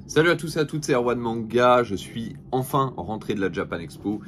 Salut à tous et à toutes, c'est Erwan Manga, je suis enfin rentré de la Japan Expo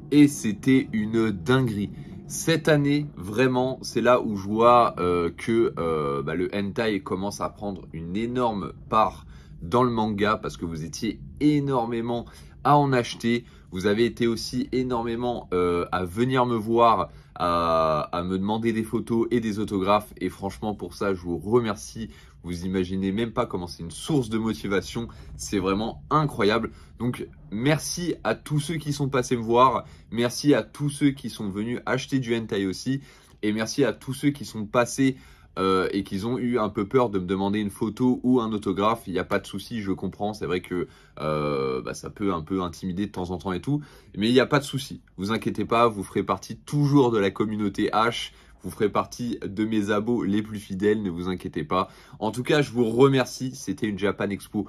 et c'était une dinguerie. Cette année, vraiment, c'est là où je vois que le hentai commence à prendre une énorme part dans le manga parce que vous étiez énormément à en acheter. Vous avez été aussi énormément à venir me voir, à me demander des photos et des autographes. Et franchement, pour ça, je vous remercie. Vous imaginez même pas comment c'est une source de motivation. C'est vraiment incroyable. Donc, merci à tous ceux qui sont passés me voir. Merci à tous ceux qui sont venus acheter du hentai aussi. Et merci à tous ceux qui sont passés et qu'ils ont eu un peu peur de me demander une photo ou un autographe. Il n'y a pas de souci, je comprends. C'est vrai que ça peut un peu intimider de temps en temps et tout. Mais il n'y a pas de souci. Vous inquiétez pas, vous ferez partie toujours de la communauté H. Vous ferez partie de mes abos les plus fidèles, ne vous inquiétez pas. En tout cas, je vous remercie. C'était une Japan Expo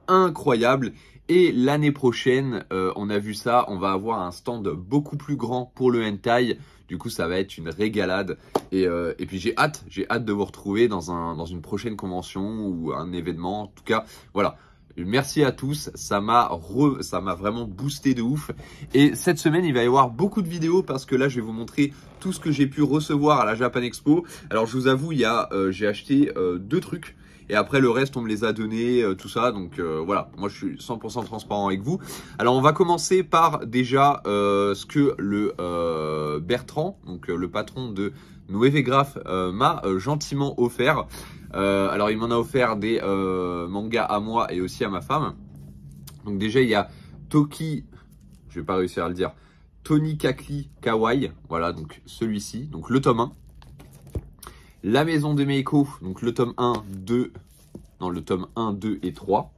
incroyable. Et l'année prochaine, on a vu ça, on va avoir un stand beaucoup plus grand pour le hentai. Du coup, ça va être une régalade. Et puis j'ai hâte de vous retrouver dans une prochaine convention ou un événement. En tout cas, voilà. Merci à tous, ça m'a vraiment boosté de ouf. Et cette semaine, il va y avoir beaucoup de vidéos parce que là, je vais vous montrer tout ce que j'ai pu recevoir à la Japan Expo. Alors, je vous avoue, j'ai acheté 2 trucs. Et après, le reste, on me les a donnés, tout ça. Donc voilà, moi, je suis 100% transparent avec vous. Alors, on va commencer par déjà ce que le Bertrand, donc le patron de Nuevegraph, m'a gentiment offert. Alors, il m'en a offert des mangas à moi et aussi à ma femme. Donc déjà, il y a Toki, je vais pas réussir à le dire, Tony Kakli Kawaii. Voilà, donc celui-ci, donc le tome 1. La maison de Meiko, donc le tome 1, 2, non, le tome 1, 2 et 3.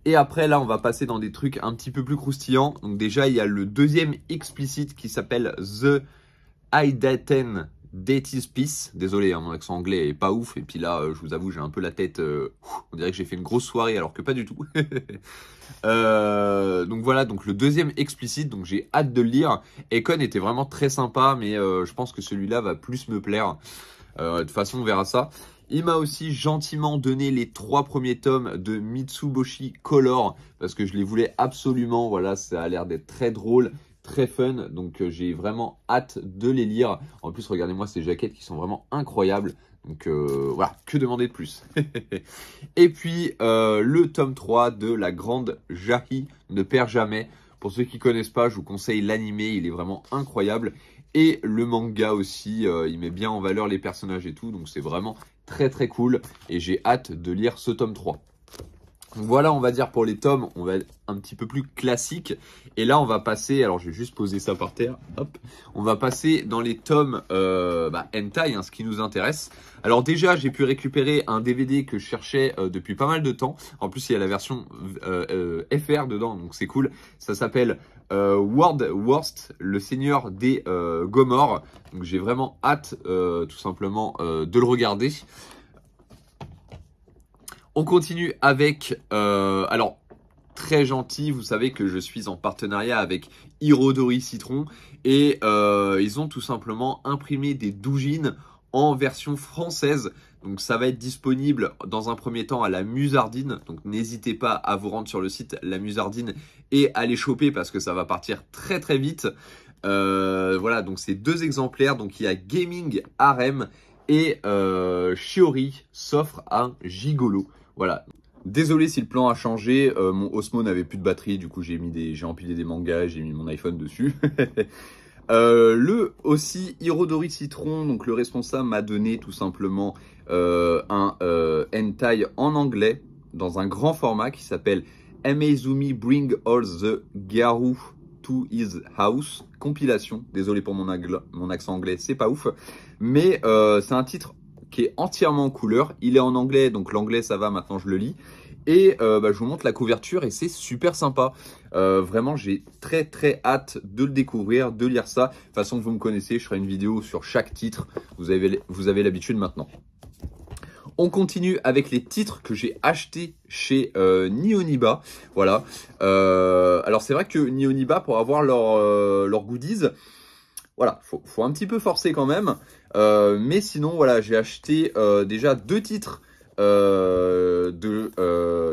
Et après, là, on va passer dans des trucs un petit peu plus croustillants. Donc déjà, il y a le deuxième explicite qui s'appelle The Idaten Deity's Peace. Désolé, hein, mon accent anglais est pas ouf. Et puis là, je vous avoue, j'ai un peu la tête... on dirait que j'ai fait une grosse soirée alors que pas du tout. Donc voilà, donc le deuxième explicite. Donc j'ai hâte de le lire. Econ était vraiment très sympa, mais je pense que celui-là va plus me plaire. De toute façon, on verra ça. Il m'a aussi gentiment donné les 3 premiers tomes de Mitsuboshi Color parce que je les voulais absolument. Voilà, ça a l'air d'être très drôle, très fun. Donc, j'ai vraiment hâte de les lire. En plus, regardez-moi ces jaquettes qui sont vraiment incroyables. Donc, voilà, que demander de plus. Et puis, le tome 3 de La Grande Jahi ne perd jamais. Pour ceux qui connaissent pas, je vous conseille l'animé. Il est vraiment incroyable. Et le manga aussi, il met bien en valeur les personnages et tout. Donc, c'est vraiment très très cool. Et j'ai hâte de lire ce tome 3. Donc voilà, on va dire pour les tomes, on va être un petit peu plus classique. Et là, on va passer, alors je vais juste poser ça par terre. Hop, on va passer dans les tomes hentai, hein, ce qui nous intéresse. Alors déjà, j'ai pu récupérer un DVD que je cherchais depuis pas mal de temps. En plus, il y a la version FR dedans, donc c'est cool. Ça s'appelle World Worst, le seigneur des Gomorres. Donc j'ai vraiment hâte tout simplement de le regarder. On continue avec, alors très gentil, vous savez que je suis en partenariat avec Hirodori Citron et ils ont tout simplement imprimé des doujins en version française. Donc ça va être disponible dans un premier temps à la Musardine. Donc n'hésitez pas à vous rendre sur le site La Musardine et à les choper parce que ça va partir très très vite. Voilà, donc c'est 2 exemplaires. Donc il y a Gaming Harem et Shiori s'offre un gigolo. Voilà. Désolé si le plan a changé, mon Osmo n'avait plus de batterie, du coup j'ai empilé des mangas, j'ai mis mon iPhone dessus. Le aussi Hirodori Citron, donc le responsable m'a donné tout simplement un hentai en anglais dans un grand format qui s'appelle Amaizumi Bring All the Garu to His House, compilation. Désolé pour mon accent anglais, c'est pas ouf, mais c'est un titre qui est entièrement en couleur. Il est en anglais, donc l'anglais ça va, maintenant je le lis. Et je vous montre la couverture et c'est super sympa. Vraiment, j'ai très très hâte de le découvrir, de lire ça. De toute façon, vous me connaissez, je ferai une vidéo sur chaque titre. Vous avez l'habitude maintenant. On continue avec les titres que j'ai achetés chez Nihoniba. Voilà. Alors c'est vrai que Nihoniba, pour avoir leurs goodies, voilà, faut un petit peu forcer quand même. Mais sinon, voilà, j'ai acheté déjà 2 titres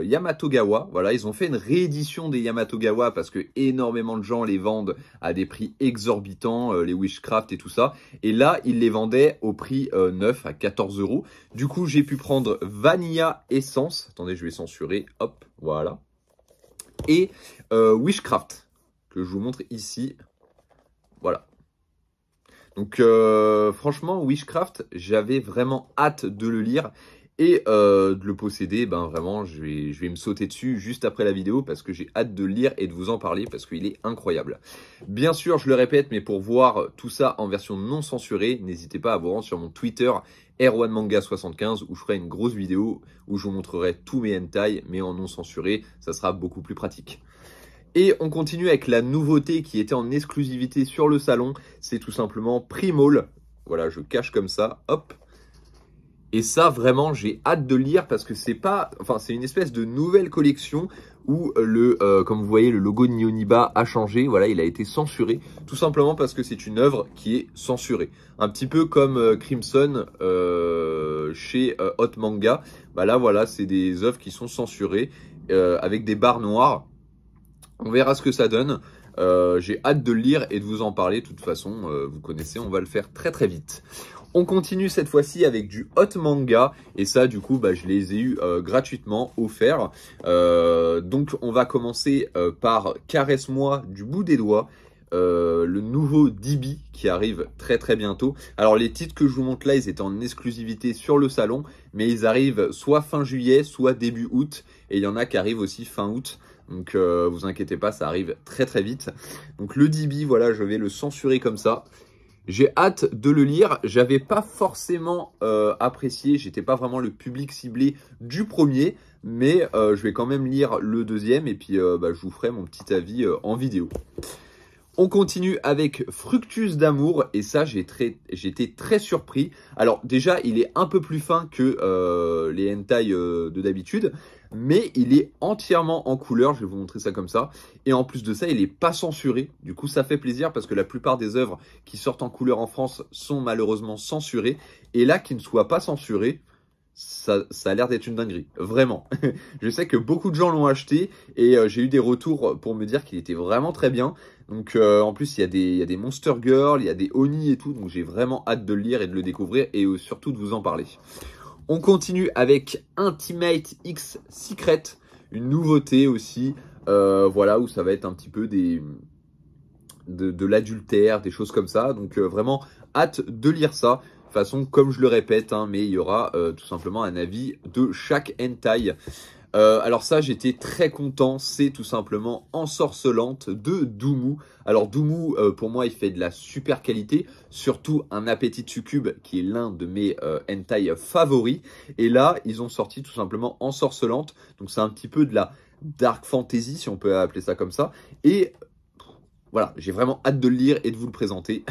Yamato-Gawa. Voilà, ils ont fait une réédition des Yamato-Gawa parce que énormément de gens les vendent à des prix exorbitants, les Wishcraft et tout ça. Et là, ils les vendaient au prix neuf à 14 €. Du coup, j'ai pu prendre Vanilla Essence. Attendez, je vais censurer. Hop, voilà. Et Wishcraft, que je vous montre ici. Voilà. Donc franchement, Wishcraft, j'avais vraiment hâte de le lire et de le posséder. Ben vraiment, je vais me sauter dessus juste après la vidéo parce que j'ai hâte de le lire et de vous en parler parce qu'il est incroyable. Bien sûr, je le répète, mais pour voir tout ça en version non censurée, n'hésitez pas à vous rendre sur mon Twitter R1Manga75 où je ferai une grosse vidéo où je vous montrerai tous mes hentai, mais en non censuré, ça sera beaucoup plus pratique. Et on continue avec la nouveauté qui était en exclusivité sur le salon, c'est tout simplement Primal. Voilà, je cache comme ça, hop. Et ça, vraiment, j'ai hâte de le lire parce que c'est pas, enfin, c'est une espèce de nouvelle collection où comme vous voyez, le logo de Nihoniba a changé. Voilà, il a été censuré, tout simplement parce que c'est une œuvre qui est censurée. Un petit peu comme Crimson chez Hot Manga. Bah là, voilà, c'est des œuvres qui sont censurées avec des barres noires. On verra ce que ça donne. J'ai hâte de le lire et de vous en parler. De toute façon, vous connaissez, on va le faire très très vite. On continue cette fois-ci avec du Hot Manga. Et ça, du coup, bah, je les ai eu gratuitement, offerts. Donc, on va commencer par Caresse-moi du bout des doigts. Le nouveau Dibi qui arrive très très bientôt. Alors les titres que je vous montre là, ils étaient en exclusivité sur le salon, mais ils arrivent soit fin juillet, soit début août, et il y en a qui arrivent aussi fin août. Donc vous inquiétez pas, ça arrive très très vite. Donc le Dibi, voilà, je vais le censurer comme ça. J'ai hâte de le lire. J'avais pas forcément apprécié, j'étais pas vraiment le public ciblé du premier, mais je vais quand même lire le deuxième et puis bah, je vous ferai mon petit avis en vidéo. On continue avec Fructus d'amour et ça j'étais très surpris. Alors déjà il est un peu plus fin que les hentai de d'habitude, mais il est entièrement en couleur, je vais vous montrer ça comme ça. Et en plus de ça il est pas censuré, du coup ça fait plaisir parce que la plupart des œuvres qui sortent en couleur en France sont malheureusement censurées. Et là qu'il ne soit pas censuré, ça a l'air d'être une dinguerie, vraiment. Je sais que beaucoup de gens l'ont acheté et j'ai eu des retours pour me dire qu'il était vraiment très bien. Donc en plus il y a des Monster Girl, il y a des Oni et tout, donc j'ai vraiment hâte de le lire et de le découvrir et surtout de vous en parler. On continue avec Intimate X Secret, une nouveauté aussi, voilà, où ça va être un petit peu de l'adultère, des choses comme ça. Donc vraiment hâte de lire ça. De toute façon, comme je le répète, hein, mais il y aura tout simplement un avis de chaque hentai. Alors ça, j'étais très content, c'est tout simplement Ensorcelante de Doumu. Alors Doumu, pour moi, il fait de la super qualité, surtout un Appétit de Succube qui est l'un de mes hentai favoris. Et là, ils ont sorti tout simplement Ensorcelante, donc c'est un petit peu de la dark fantasy, si on peut appeler ça comme ça. Et voilà, j'ai vraiment hâte de le lire et de vous le présenter.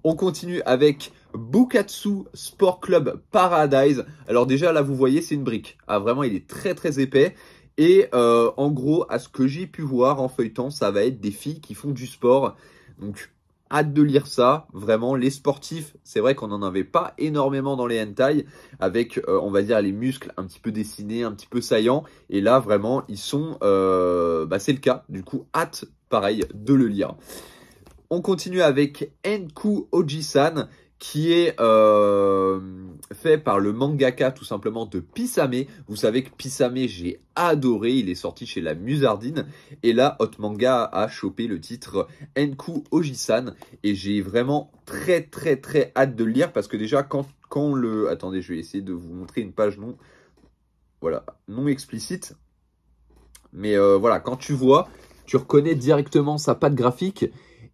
On continue avec Bukatsu Sport Club Paradise. Alors déjà, là, vous voyez, c'est une brique. Ah, vraiment, il est très, très épais. Et en gros, à ce que j'ai pu voir en feuilletant, ça va être des filles qui font du sport. Donc, hâte de lire ça. Vraiment, les sportifs, c'est vrai qu'on n'en avait pas énormément dans les hentai. Avec, on va dire, les muscles un petit peu dessinés, un petit peu saillants. Et là, vraiment, ils sont... bah, c'est le cas. Du coup, hâte, pareil, de le lire. On continue avec Enku Oji-san, qui est fait par le mangaka tout simplement de Pisame. Vous savez que Pisame, j'ai adoré, il est sorti chez la Musardine. Et là, Hot Manga a chopé le titre Enku Oji-san. Et j'ai vraiment très très très hâte de le lire parce que déjà, quand le... Attendez, je vais essayer de vous montrer une page non... Voilà, non explicite. Mais voilà, quand tu vois, tu reconnais directement sa patte graphique.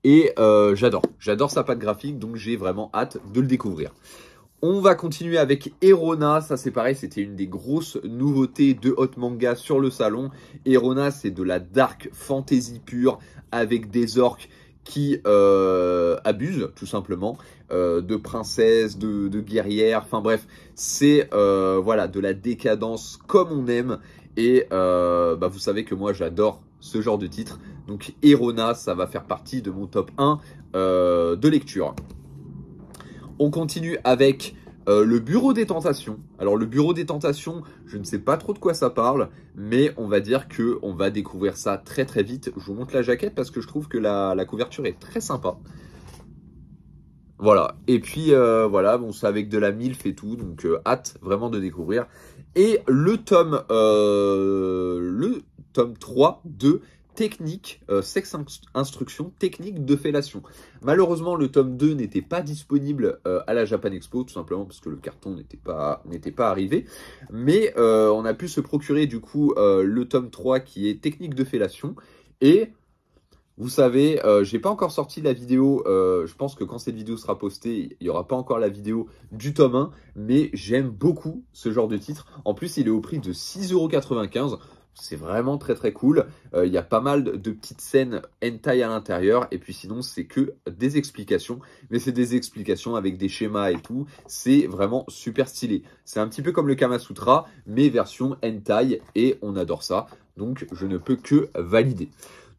Et j'adore sa patte graphique, donc j'ai vraiment hâte de le découvrir. On va continuer avec Erona, ça c'est pareil, c'était une des grosses nouveautés de Hot Manga sur le salon. Erona, c'est de la dark fantasy pure, avec des orques qui abusent tout simplement, de princesses, de guerrières, enfin bref, c'est voilà, de la décadence comme on aime. Et bah, vous savez que moi j'adore ce genre de titre. Donc Erona, ça va faire partie de mon top 1 de lecture. On continue avec Le bureau des tentations. Alors le bureau des tentations, je ne sais pas trop de quoi ça parle, mais on va dire que on va découvrir ça très très vite. Je vous montre la jaquette parce que je trouve que la couverture est très sympa. Voilà, et puis voilà, bon, c'est avec de la milf et tout, donc hâte vraiment de découvrir. Et le tome 3 de technique, sexe instruction, technique de fellation. Malheureusement, le tome 2 n'était pas disponible à la Japan Expo, tout simplement parce que le carton n'était pas arrivé. Mais on a pu se procurer du coup le tome 3 qui est technique de fellation. Et vous savez, j'ai pas encore sorti la vidéo, je pense que quand cette vidéo sera postée, il n'y aura pas encore la vidéo du tome 1, mais j'aime beaucoup ce genre de titre. En plus, il est au prix de 6,95 €. C'est vraiment très très cool. Il y a pas mal de petites scènes hentai à l'intérieur. Et puis sinon, c'est que des explications. Mais c'est des explications avec des schémas et tout. C'est vraiment super stylé. C'est un petit peu comme le Kama Sutra, mais version hentai. Et on adore ça. Donc, je ne peux que valider.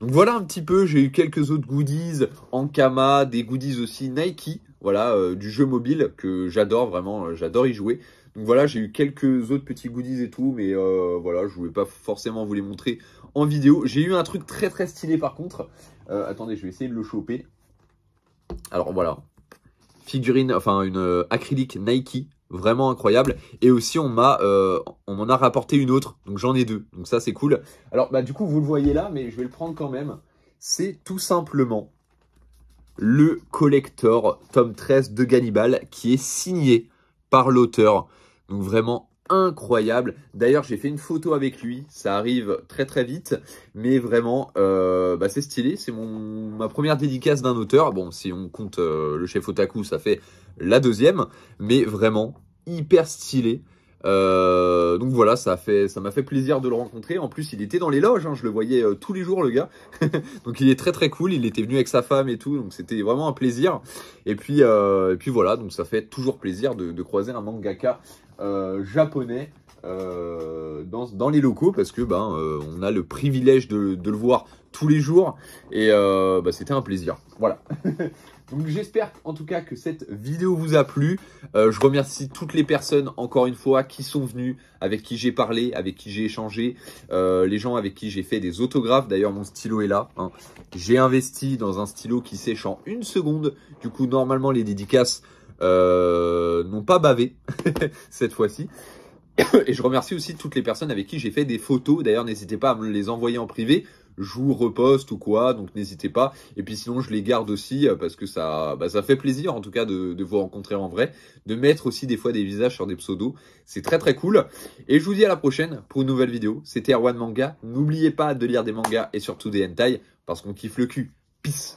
Donc voilà un petit peu, j'ai eu quelques autres goodies en Kama, des goodies aussi Nike, voilà, du jeu mobile que j'adore vraiment, j'adore y jouer. Donc voilà, j'ai eu quelques autres petits goodies et tout, mais voilà, je voulais pas forcément vous les montrer en vidéo. J'ai eu un truc très très stylé par contre. Attendez, je vais essayer de le choper. Alors voilà, figurine, enfin une acrylique Nike. Vraiment incroyable. Et aussi, on m'en a rapporté une autre. Donc, j'en ai deux. Donc, ça, c'est cool. Alors, bah, du coup, vous le voyez là, mais je vais le prendre quand même. C'est tout simplement le collector tome 13 de Gannibal qui est signé par l'auteur. Donc, vraiment incroyable. D'ailleurs, j'ai fait une photo avec lui. Ça arrive très, très vite. Mais vraiment, bah, c'est stylé. C'est ma première dédicace d'un auteur. Bon, si on compte le chef Otaku, ça fait la deuxième, mais vraiment hyper stylé. Donc voilà, ça m'a fait plaisir de le rencontrer. En plus, il était dans les loges, hein, je le voyais tous les jours, le gars. Donc il est très très cool. Il était venu avec sa femme et tout, donc c'était vraiment un plaisir. Et puis voilà, donc ça fait toujours plaisir de croiser un mangaka japonais dans les locaux parce que on a le privilège de le voir tous les jours et c'était un plaisir. Voilà. Donc j'espère en tout cas que cette vidéo vous a plu. Je remercie toutes les personnes encore une fois qui sont venues, avec qui j'ai parlé, avec qui j'ai échangé, les gens avec qui j'ai fait des autographes. D'ailleurs mon stylo est là, hein. J'ai investi dans un stylo qui sèche en 1 seconde. Du coup normalement les dédicaces n'ont pas bavé cette fois-ci. Et je remercie aussi toutes les personnes avec qui j'ai fait des photos. D'ailleurs, n'hésitez pas à me les envoyer en privé. Je vous reposte ou quoi, donc n'hésitez pas. Et puis sinon, je les garde aussi parce que ça fait plaisir en tout cas de vous rencontrer en vrai. De mettre aussi des fois des visages sur des pseudos. C'est très très cool. Et je vous dis à la prochaine pour une nouvelle vidéo. C'était Erwan Manga. N'oubliez pas de lire des mangas et surtout des hentai parce qu'on kiffe le cul. Peace.